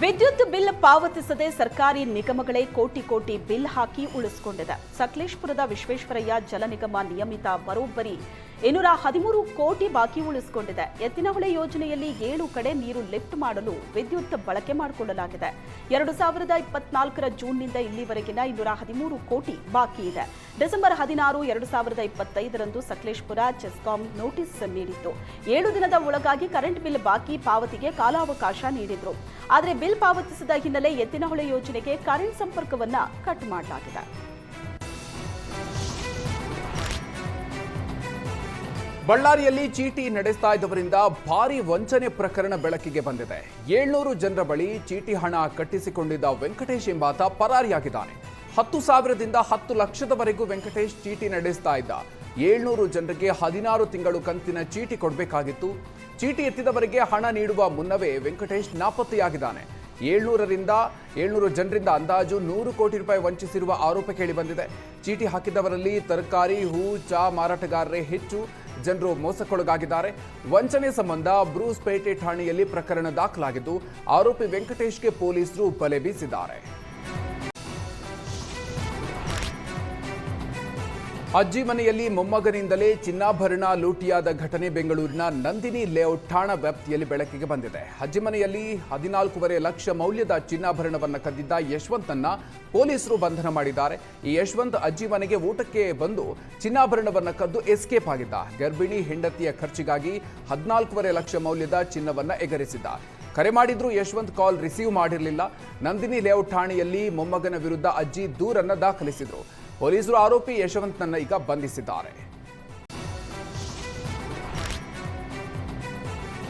ವಿದ್ಯುತ್ ಬಿಲ್ ಪಾವತಿಸದೆ ಸರ್ಕಾರಿ ನಿಗಮಗಳೇ ಕೋಟಿ ಬಿಲ್ ಹಾಕಿ ಉಳಿಸಿಕೊಂಡಿದೆ. ಸಕಲೇಶಪುರದ ವಿಶ್ವೇಶ್ವರಯ್ಯ ಜಲ ನಿಗಮ ನಿಯಮಿತ ಬರೋಬ್ಬರಿ 213 ಕೋಟಿ ಬಾಕಿ ಉಳಿಸಿಕೊಂಡಿದೆ. ಎತ್ತಿನಹೊಳೆ ಯೋಜನೆಯಲ್ಲಿ 7 ಕಡೆ ನೀರು ಲಿಫ್ಟ್ ಮಾಡಲು ವಿದ್ಯುತ್ ಬಳಕೆ ಮಾಡಿಕೊಳ್ಳಲಾಗಿದೆ. 2024ರ ಜೂನ್ನಿಂದ ಇಲ್ಲಿವರೆಗಿನ 213 ಕೋಟಿ ಬಾಕಿ ಇದೆ. ಡಿಸೆಂಬರ್ 16, 2025ರಂದು ಸಕಲೇಶಪುರ ಚೆಸ್ಕಾಂ ನೋಟಿಸ್ ನೀಡಿತ್ತು. 7 ದಿನದ ಒಳಗಾಗಿ ಕರೆಂಟ್ ಬಿಲ್ ಬಾಕಿ ಪಾವತಿಗೆ ಕಾಲಾವಕಾಶ ನೀಡಿದ್ರು. ಆದರೆ ಬಿಲ್ ಪಾವತಿಸಿದ ಹಿನ್ನೆಲೆ ಎತ್ತಿನಹೊಳೆ ಯೋಜನೆಗೆ ಕರೆಂಟ್ ಸಂಪರ್ಕವನ್ನ ಕಟ್ ಮಾಡಲಾಗಿದೆ. ಬಳ್ಳಾರಿಯಲ್ಲಿ ಚೀಟಿ ನಡೆಸ್ತಾ ಇದ್ದವರಿಂದ ಭಾರಿ ವಂಚನೆ ಪ್ರಕರಣ ಬೆಳಕಿಗೆ ಬಂದಿದೆ. 700 ಜನರ ಬಳಿ ಚೀಟಿ ಹಣ ಕಟ್ಟಿಸಿಕೊಂಡಿದ್ದ ವೆಂಕಟೇಶ್ ಎಂಬಾತ ಪರಾರಿಯಾಗಿದ್ದಾನೆ. 10,000ದಿಂದ 10 ಲಕ್ಷದವರೆಗೂ ವೆಂಕಟೇಶ್ ಚೀಟಿ ನಡೆಸ್ತಾ ಇದ್ದ. 700 ಜನರಿಗೆ 16 ತಿಂಗಳು ಕಂತಿನ ಚೀಟಿ ಕೊಡಬೇಕಾಗಿತ್ತು. ಚೀಟಿ ಎತ್ತಿದವರಿಗೆ ಹಣ ನೀಡುವ ಮುನ್ನವೇ ವೆಂಕಟೇಶ್ ನಾಪತ್ತೆಯಾಗಿದ್ದಾನೆ. 700 ಜನರಿಂದ ಅಂದಾಜು 100 ಕೋಟಿ ರೂಪಾಯಿ ವಂಚಿಸಿರುವ ಆರೋಪ ಕೇಳಿಬಂದಿದೆ. ಚೀಟಿ ಹಾಕಿದವರಲ್ಲಿ ತರಕಾರಿ, ಹೂ, ಚಾ ಮಾರಾಟಗಾರರೇ ಹೆಚ್ಚು ಜನರು ಮೋಸಕ್ಕೊಳಗಾಗಿದ್ದಾರೆ. ವಂಚನೆ ಸಂಬಂಧ ಬ್ರೂಸ್ಪೇಟೆ ಠಾಣೆಯಲ್ಲಿ ಪ್ರಕರಣ ದಾಖಲಾಗಿದ್ದು ಆರೋಪಿ ವೆಂಕಟೇಶ್ಗೆ ಪೊಲೀಸರು ಬಲೆ ಬೀಸಿದ್ದಾರೆ. ಅಜ್ಜಿ ಮನೆಯಲ್ಲಿ ಮೊಮ್ಮಗನಿಂದಲೇ ಚಿನ್ನಾಭರಣ ಲೂಟಿಯಾದ ಘಟನೆ ಬೆಂಗಳೂರಿನ ನಂದಿನಿ ಲೇಔಟ್ ಠಾಣಾ ವ್ಯಾಪ್ತಿಯಲ್ಲಿ ಬೆಳಕಿಗೆ ಬಂದಿದೆ. ಅಜ್ಜಿ ಮನೆಯಲ್ಲಿ 14.5 ಲಕ್ಷ ಮೌಲ್ಯದ ಚಿನ್ನಾಭರಣವನ್ನು ಕದ್ದಿದ್ದ ಯಶವಂತನ್ನ ಪೊಲೀಸರು ಬಂಧನ ಮಾಡಿದ್ದಾರೆ. ಈ ಯಶವಂತ್ ಅಜ್ಜಿ ಮನೆಗೆ ಊಟಕ್ಕೆ ಬಂದು ಚಿನ್ನಾಭರಣವನ್ನು ಕದ್ದು ಎಸ್ಕೇಪ್ ಆಗಿದ್ದ. ಗರ್ಭಿಣಿ ಹೆಂಡತಿಯ ಖರ್ಚಿಗಾಗಿ 14.5 ಲಕ್ಷ ಮೌಲ್ಯದ ಚಿನ್ನವನ್ನ ಎಗರಿಸಿದ್ದ. ಕರೆ ಮಾಡಿದ್ರೂ ಯಶವಂತ್ ಕಾಲ್ ರಿಸೀವ್ ಮಾಡಿರಲಿಲ್ಲ. ನಂದಿನಿ ಲೇಔಟ್ ಠಾಣೆಯಲ್ಲಿ ಮೊಮ್ಮಗನ ವಿರುದ್ಧ ಅಜ್ಜಿ ದೂರನ್ನ ದಾಖಲಿಸಿದ್ರು. ಪೊಲೀಸರು ಆರೋಪಿ ಯಶವಂತನನ್ನ ಈಗ ಬಂಧಿಸಿದ್ದಾರೆ.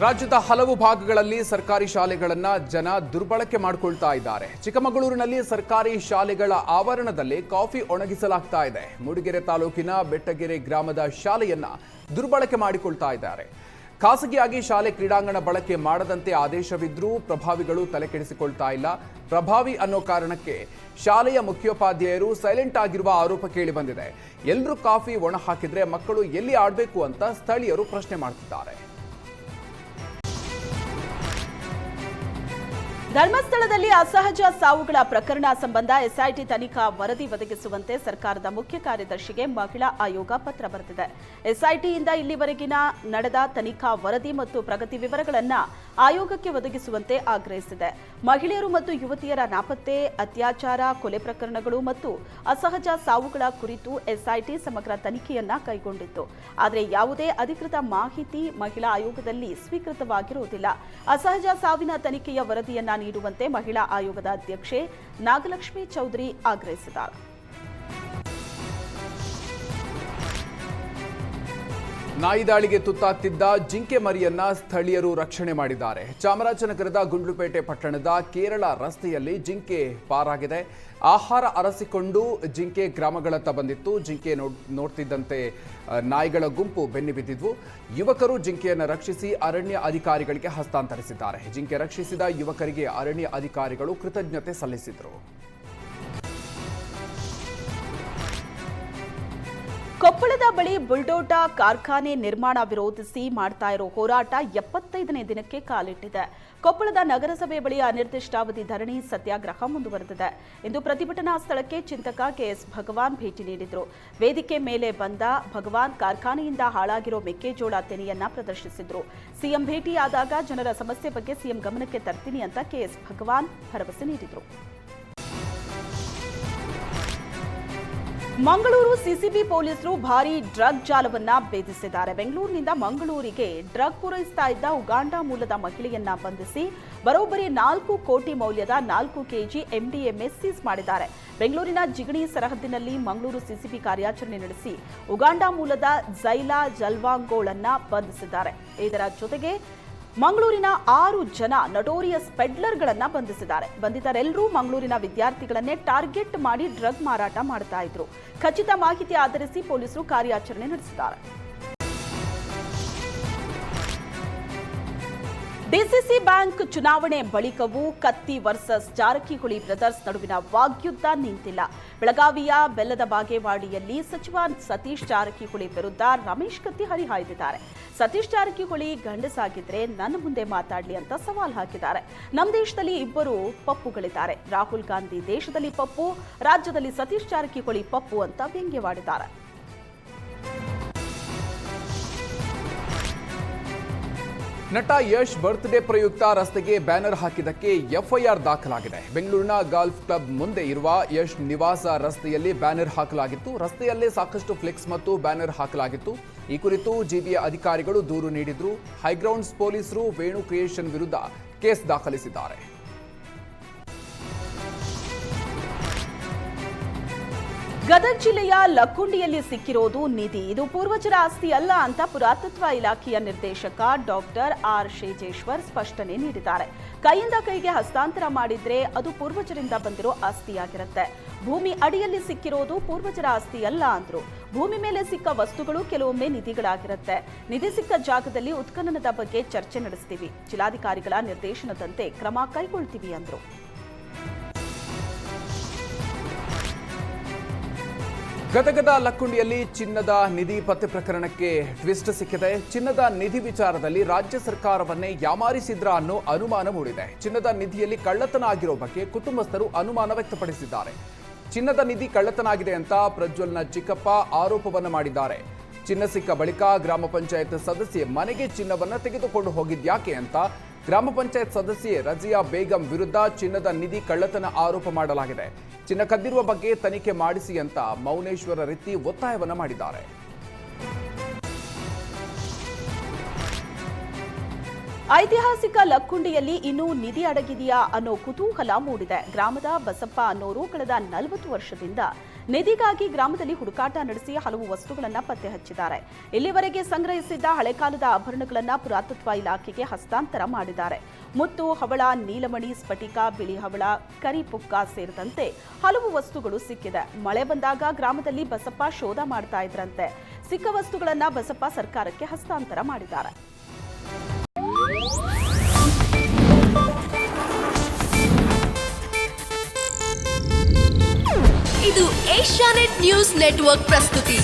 ರಾಜ್ಯದ ಹಲವು ಭಾಗಗಳಲ್ಲಿ ಸರ್ಕಾರಿ ಶಾಲೆಗಳನ್ನ ಜನ ದುರ್ಬಳಕೆ ಮಾಡಿಕೊಳ್ತಾ ಇದ್ದಾರೆ. ಚಿಕ್ಕಮಗಳೂರಿನಲ್ಲಿ ಸರ್ಕಾರಿ ಶಾಲೆಗಳ ಆವರಣದಲ್ಲೇ ಕಾಫಿ ಒಣಗಿಸಲಾಗ್ತಾ ಇದೆ. ಮೂಡಿಗೆರೆ ತಾಲೂಕಿನ ಬೆಟ್ಟಗೆರೆ ಗ್ರಾಮದ ಶಾಲೆಯನ್ನ ದುರ್ಬಳಕೆ ಮಾಡಿಕೊಳ್ತಾ ಇದ್ದಾರೆ. ಖಾಸಗಿಯಾಗಿ ಶಾಲೆ ಕ್ರೀಡಾಂಗಣ ಬಳಕೆ ಮಾಡದಂತೆ ಆದೇಶವಿದ್ರೂ ಪ್ರಭಾವಿಗಳು ತಲೆಕೆಡಿಸಿಕೊಳ್ತಾ ಇಲ್ಲ. ಪ್ರಭಾವಿ ಅನ್ನೋ ಕಾರಣಕ್ಕೆ ಶಾಲೆಯ ಮುಖ್ಯೋಪಾಧ್ಯಾಯರು ಸೈಲೆಂಟ್ ಆಗಿರುವ ಆರೋಪ ಕೇಳಿಬಂದಿದೆ. ಎಲ್ಲರೂ ಕಾಫಿ ಒಣ ಹಾಕಿದ್ರೆ ಮಕ್ಕಳು ಎಲ್ಲಿ ಆಡಬೇಕು ಅಂತ ಸ್ಥಳೀಯರು ಪ್ರಶ್ನೆ ಮಾಡ್ತಿದ್ದಾರೆ. ಧರ್ಮಸ್ಥಳದಲ್ಲಿ ಅಸಹಜ ಸಾವುಗಳ ಪ್ರಕರಣ ಸಂಬಂಧ ಎಸ್ಐಟಿ ತನಿಖಾ ವರದಿ ಒದಗಿಸುವಂತೆ ಸರ್ಕಾರದ ಮುಖ್ಯ ಕಾರ್ಯದರ್ಶಿಗೆ ಮಹಿಳಾ ಆಯೋಗ ಪತ್ರ ಬರೆದಿದೆ. ಎಸ್ಐಟಿಯಿಂದ ಇಲ್ಲಿವರೆಗಿನ ನಡೆದ ತನಿಖಾ ವರದಿ ಮತ್ತು ಪ್ರಗತಿ ವಿವರಗಳನ್ನು ಆಯೋಗಕ್ಕೆ ಒದಗಿಸುವಂತೆ ಆಗ್ರಹಿಸಿದೆ. ಮಹಿಳೆಯರು ಮತ್ತು ಯುವತಿಯರ ನಾಪತ್ತೆ, ಅತ್ಯಾಚಾರ, ಕೊಲೆ ಪ್ರಕರಣಗಳು ಮತ್ತು ಅಸಹಜ ಸಾವುಗಳ ಕುರಿತು ಎಸ್ಐಟಿ ಸಮಗ್ರ ತನಿಖೆಯನ್ನ ಕೈಗೊಂಡಿತ್ತು. ಆದರೆ ಯಾವುದೇ ಅಧಿಕೃತ ಮಾಹಿತಿ ಮಹಿಳಾ ಆಯೋಗದಲ್ಲಿ ಸ್ವೀಕೃತವಾಗಿರುವುದಿಲ್ಲ. ಅಸಹಜ ಸಾವಿನ ತನಿಖೆಯ ವರದಿಯನ್ನ ನೀಡುವಂತೆ ಮಹಿಳಾ ಆಯೋಗದ ಅಧ್ಯಕ್ಷೆ ನಾಗಲಕ್ಷ್ಮಿ ಚೌಧರಿ ಆಗ್ರಹಿಸಿದ್ದಾರೆ. ನಾಯಿ ದಾಳಿಗೆ ತುತ್ತಾಗ್ತಿದ್ದ ಜಿಂಕೆ ಮರಿಯನ್ನ ಸ್ಥಳೀಯರು ರಕ್ಷಣೆ ಮಾಡಿದ್ದಾರೆ. ಚಾಮರಾಜನಗರದ ಗುಂಡ್ಲುಪೇಟೆ ಪಟ್ಟಣದ ಕೇರಳ ರಸ್ತೆಯಲ್ಲಿ ಜಿಂಕೆ ಪಾರಾಗಿದೆ. ಆಹಾರ ಅರಸಿಕೊಂಡು ಜಿಂಕೆ ಗ್ರಾಮಗಳತ್ತ ಬಂದಿತ್ತು. ಜಿಂಕೆ ನೋಡ್ತಿದ್ದಂತೆ ನಾಯಿಗಳ ಗುಂಪು ಬೆನ್ನಿ ಬಿದ್ದಿದ್ವು. ಯುವಕರು ಜಿಂಕೆಯನ್ನು ರಕ್ಷಿಸಿ ಅರಣ್ಯ ಅಧಿಕಾರಿಗಳಿಗೆ ಹಸ್ತಾಂತರಿಸಿದ್ದಾರೆ. ಜಿಂಕೆ ರಕ್ಷಿಸಿದ ಯುವಕರಿಗೆ ಅರಣ್ಯ ಅಧಿಕಾರಿಗಳು ಕೃತಜ್ಞತೆ ಸಲ್ಲಿಸಿದರು. ಕೊಪ್ಪಳದ ಬಳಿ ಬುಲ್ಡೋಟಾ ಕಾರ್ಖಾನೆ ನಿರ್ಮಾಣ ವಿರೋಧಿಸಿ ಮಾಡ್ತಾ ಇರೋ ಹೋರಾಟ 75ನೇ ದಿನಕ್ಕೆ ಕಾಲಿಟ್ಟಿದೆ. ಕೊಪ್ಪಳದ ನಗರಸಭೆ ಬಳಿ ಅನಿರ್ದಿಷ್ಟಾವಧಿ ಧರಣಿ ಸತ್ಯಾಗ್ರಹ ಮುಂದುವರೆದಿದೆ. ಇಂದು ಪ್ರತಿಭಟನಾ ಸ್ಥಳಕ್ಕೆ ಚಿಂತಕ ಕೆಎಸ್ ಭಗವಾನ್ ಭೇಟಿ ನೀಡಿದ್ರು. ವೇದಿಕೆ ಮೇಲೆ ಬಂದ ಭಗವಾನ್ ಕಾರ್ಖಾನೆಯಿಂದ ಹಾಳಾಗಿರೋ ಮೆಕ್ಕೆಜೋಳ ತೆನೆಯನ್ನ ಪ್ರದರ್ಶಿಸಿದ್ರು. ಸಿಎಂ ಭೇಟಿಯಾದಾಗ ಜನರ ಸಮಸ್ಯೆ ಬಗ್ಗೆ ಸಿಎಂ ಗಮನಕ್ಕೆ ತರ್ತೀನಿ ಅಂತ ಕೆಎಸ್ ಭಗವಾನ್ ಭರವಸೆ ನೀಡಿದ್ರು. ಮಂಗಳೂರು ಸಿಸಿಬಿ ಪೊಲೀಸರು ಭಾರೀ ಡ್ರಗ್ ಜಾಲವನ್ನ ಭೇದಿಸಿದ್ದಾರೆ. ಬೆಂಗಳೂರಿನಿಂದ ಮಂಗಳೂರಿಗೆ ಡ್ರಗ್ ಪೂರೈಸ್ತಾ ಇದ್ದ ಉಗಾಂಡ ಮೂಲದ ಮಹಿಳೆಯನ್ನ ಬಂಧಿಸಿ ಬರೋಬ್ಬರಿ 4 ಕೋಟಿ ಮೌಲ್ಯದ 4 ಕೆಜಿ ಎಂಡಿಎಂಎ ಸೀಸ್ ಮಾಡಿದ್ದಾರೆ. ಬೆಂಗಳೂರಿನ ಜಿಗಣಿ ಸರಹದ್ದಿನಲ್ಲಿ ಮಂಗಳೂರು ಸಿಸಿಬಿ ಕಾರ್ಯಾಚರಣೆ ನಡೆಸಿ ಉಗಾಂಡ ಮೂಲದ ಝೈಲಾ ಜಲ್ವಾಂಗೋಳನ್ನ ಬಂಧಿಸಿದ್ದಾರೆ. ಇದರ ಜೊತೆಗೆ ಮಂಗಳೂರಿನ 6 ಜನ ನಟೋರಿಯಸ್ ಪೆಡ್ಲರ್ಗಳನ್ನ ಬಂಧಿಸಿದ್ದಾರೆ. ಬಂಧಿತರೆಲ್ಲರೂ ಮಂಗಳೂರಿನ ವಿದ್ಯಾರ್ಥಿಗಳನ್ನೇ ಟಾರ್ಗೆಟ್ ಮಾಡಿ ಡ್ರಗ್ ಮಾರಾಟ ಮಾಡ್ತಾ ಇದ್ರು. ಖಚಿತ ಮಾಹಿತಿ ಆಧರಿಸಿ ಪೊಲೀಸರು ಕಾರ್ಯಾಚರಣೆ ನಡೆಸಿದ್ದಾರೆ. ಡಿಸಿಸಿ ಬ್ಯಾಂಕ್ ಚುನಾವಣೆ ಬಳಿಕವೂ ಕತ್ತಿ ವರ್ಸಸ್ ಜಾರಕಿಹೊಳಿ ಬ್ರದರ್ಸ್ ನಡುವಿನ ವಾಗ್ಯುದ್ಧ ನಿಂತಿಲ್ಲ. ಬೆಳಗಾವಿಯ ಬೆಲ್ಲದ ಬಾಗೇವಾಡಿಯಲ್ಲಿ ಸಚಿವ ಸತೀಶ್ ಜಾರಕಿಹೊಳಿ ವಿರುದ್ಧ ರಮೇಶ್ ಕತ್ತಿ ಹರಿಹಾಯ್ದಿದ್ದಾರೆ. ಸತೀಶ್ ಜಾರಕಿಹೊಳಿ ಗಂಡಸಾಗಿದ್ರೆ ನನ್ನ ಮುಂದೆ ಮಾತಾಡ್ಲಿ ಅಂತ ಸವಾಲ್ ಹಾಕಿದ್ದಾರೆ. ನಮ್ಮ ದೇಶದಲ್ಲಿ ಇಬ್ಬರು ಪಪ್ಪುಗಳಿದ್ದಾರೆ. ರಾಹುಲ್ ಗಾಂಧಿ ದೇಶದಲ್ಲಿ ಪಪ್ಪು, ರಾಜ್ಯದಲ್ಲಿ ಸತೀಶ್ ಜಾರಕಿಹೊಳಿ ಪಪ್ಪು ಅಂತ ವ್ಯಂಗ್ಯವಾಡಿದ್ದಾರೆ. ನಟ ಯಶ್ ಬರ್ತ್ಡೇ ಪ್ರಯುಕ್ತ ರಸ್ತೆಗೆ ಬ್ಯಾನರ್ ಹಾಕಿದ್ದಕ್ಕೆ ಎಫ್ಐಆರ್ ದಾಖಲಾಗಿದೆ. ಬೆಂಗಳೂರಿನ ಗಾಲ್ಫ್ ಕ್ಲಬ್ ಮುಂದೆ ಇರುವ ಯಶ್ ನಿವಾಸ ರಸ್ತೆಯಲ್ಲಿ ಬ್ಯಾನರ್ ಹಾಕಲಾಗಿತ್ತು. ರಸ್ತೆಯಲ್ಲೇ ಸಾಕಷ್ಟು ಫ್ಲೆಕ್ಸ್ ಮತ್ತು ಬ್ಯಾನರ್ ಹಾಕಲಾಗಿತ್ತು. ಈ ಕುರಿತು ಜಿಬಿಯ ಅಧಿಕಾರಿಗಳು ದೂರು ನೀಡಿದ್ರು. ಹೈಗ್ರೌಂಡ್ಸ್ ಪೊಲೀಸರು ವೇಣು ಕ್ರಿಯೇಷನ್ ವಿರುದ್ಧ ಕೇಸ್ ದಾಖಲಿಸಿದ್ದಾರೆ. ಗದಗ ಜಿಲ್ಲೆಯ ಲಕ್ಕುಂಡಿಯಲ್ಲಿ ಸಿಕ್ಕಿರೋದು ನಿಧಿ. ಇದು ಪೂರ್ವಜರ ಆಸ್ತಿ ಅಲ್ಲ ಅಂತ ಪುರಾತತ್ವ ಇಲಾಖೆಯ ನಿರ್ದೇಶಕ ಡಾಕ್ಟರ್ ಆರ್ ಶೇಜೇಶ್ವರ್ ಸ್ಪಷ್ಟನೆ ನೀಡಿದ್ದಾರೆ. ಕೈಯಿಂದ ಕೈಗೆ ಹಸ್ತಾಂತರ ಮಾಡಿದ್ರೆ ಅದು ಪೂರ್ವಜರಿಂದ ಬಂದಿರೋ ಆಸ್ತಿಯಾಗಿರುತ್ತೆ. ಭೂಮಿ ಅಡಿಯಲ್ಲಿ ಸಿಕ್ಕಿರೋದು ಪೂರ್ವಜರ ಆಸ್ತಿ ಅಲ್ಲ ಅಂದ್ರು. ಭೂಮಿ ಮೇಲೆ ಸಿಕ್ಕ ವಸ್ತುಗಳು ಕೆಲವೊಮ್ಮೆ ನಿಧಿಗಳಾಗಿರುತ್ತೆ. ನಿಧಿ ಸಿಕ್ಕ ಜಾಗದಲ್ಲಿ ಉತ್ಖನನದ ಬಗ್ಗೆ ಚರ್ಚೆ ನಡೆಸ್ತೀವಿ. ಜಿಲ್ಲಾಧಿಕಾರಿಗಳ ನಿರ್ದೇಶನದಂತೆ ಕ್ರಮ ಕೈಗೊಳ್ತೀವಿ ಅಂದ್ರು. ಗದಗದ ಲಕ್ಕುಂಡಿಯಲ್ಲಿ ಚಿನ್ನದ ನಿಧಿ ಪತ್ತೆ ಪ್ರಕರಣಕ್ಕೆ ಟ್ವಿಸ್ಟ್ ಸಿಕ್ಕಿದೆ. ಚಿನ್ನದ ನಿಧಿ ವಿಚಾರದಲ್ಲಿ ರಾಜ್ಯ ಸರ್ಕಾರವನ್ನೇ ಯಾಮಾರಿಸಿದ್ರ ಅನ್ನೋ ಅನುಮಾನ ಮೂಡಿದೆ. ಚಿನ್ನದ ನಿಧಿಯಲ್ಲಿ ಕಳ್ಳತನ ಆಗಿರೋ ಬಗ್ಗೆ ಕುಟುಂಬಸ್ಥರು ಅನುಮಾನ ವ್ಯಕ್ತಪಡಿಸಿದ್ದಾರೆ. ಚಿನ್ನದ ನಿಧಿ ಕಳ್ಳತನ ಆಗಿದೆ ಅಂತ ಪ್ರಜ್ವಲ್ನ ಚಿಕ್ಕಪ್ಪ ಆರೋಪವನ್ನ ಮಾಡಿದ್ದಾರೆ. ಚಿನ್ನ ಸಿಕ್ಕ ಬಳಿಕ ಗ್ರಾಮ ಪಂಚಾಯತ್ ಸದಸ್ಯೆ ಮನೆಗೆ ಚಿನ್ನವನ್ನ ತೆಗೆದುಕೊಂಡು ಹೋಗಿದ್ಯಾಕೆ ಅಂತ ಗ್ರಾಮ ಪಂಚಾಯತ್ ಸದಸ್ಯೆ ರಜಿಯಾ ಬೇಗಂ ವಿರುದ್ಧ ಚಿನ್ನದ ನಿಧಿ ಕಳ್ಳತನ ಆರೋಪ ಮಾಡಲಾಗಿದೆ. ಚಿನ್ನ ಕದ್ದಿರುವ ಬಗ್ಗೆ ತನಿಖೆ ಮಾಡಿಸಿ ಅಂತ ಮೌನೇಶ್ವರ ರೆತ್ತಿ ಒತ್ತಾಯವನ್ನ ಮಾಡಿದ್ದಾರೆ. ಐತಿಹಾಸಿಕ ಲಕ್ಕುಂಡಿಯಲ್ಲಿ ಇನ್ನೂ ನಿಧಿ ಅಡಗಿದೆಯಾ ಅನ್ನೋ ಕುತೂಹಲ ಮೂಡಿದೆ. ಗ್ರಾಮದ ಬಸಪ್ಪ ಅನ್ನೋರು ಕಳೆದ 40 ವರ್ಷದಿಂದ ನಿಧಿಗಾಗಿ ಗ್ರಾಮದಲ್ಲಿ ಹುಡುಕಾಟ ನಡೆಸಿ ಹಲವು ವಸ್ತುಗಳನ್ನು ಪತ್ತೆ ಹಚ್ಚಿದ್ದಾರೆ. ಇಲ್ಲಿವರೆಗೆ ಸಂಗ್ರಹಿಸಿದ್ದ ಹಳೆಕಾಲದ ಆಭರಣಗಳನ್ನು ಪುರಾತತ್ವ ಇಲಾಖೆಗೆ ಹಸ್ತಾಂತರ ಮಾಡಿದ್ದಾರೆ. ಮುತ್ತು, ಹವಳ, ನೀಲಮಣಿ, ಸ್ಫಟಿಕ, ಬಿಳಿ ಹವಳ, ಕರಿಪುಕ್ಕ ಸೇರಿದಂತೆ ಹಲವು ವಸ್ತುಗಳು ಸಿಕ್ಕಿದೆ. ಮಳೆ ಬಂದಾಗ ಗ್ರಾಮದಲ್ಲಿ ಬಸಪ್ಪ ಶೋಧ ಮಾಡ್ತಾ ಇದ್ರಂತೆ. ಸಿಕ್ಕ ವಸ್ತುಗಳನ್ನು ಬಸಪ್ಪ ಸರ್ಕಾರಕ್ಕೆ ಹಸ್ತಾಂತರ ಮಾಡಿದ್ದಾರೆ. ಇದು ಏಷ್ಯಾನೆಟ್ ನ್ಯೂಸ್ ನೆಟ್ವರ್ಕ್ ಪ್ರಸ್ತುತಿ.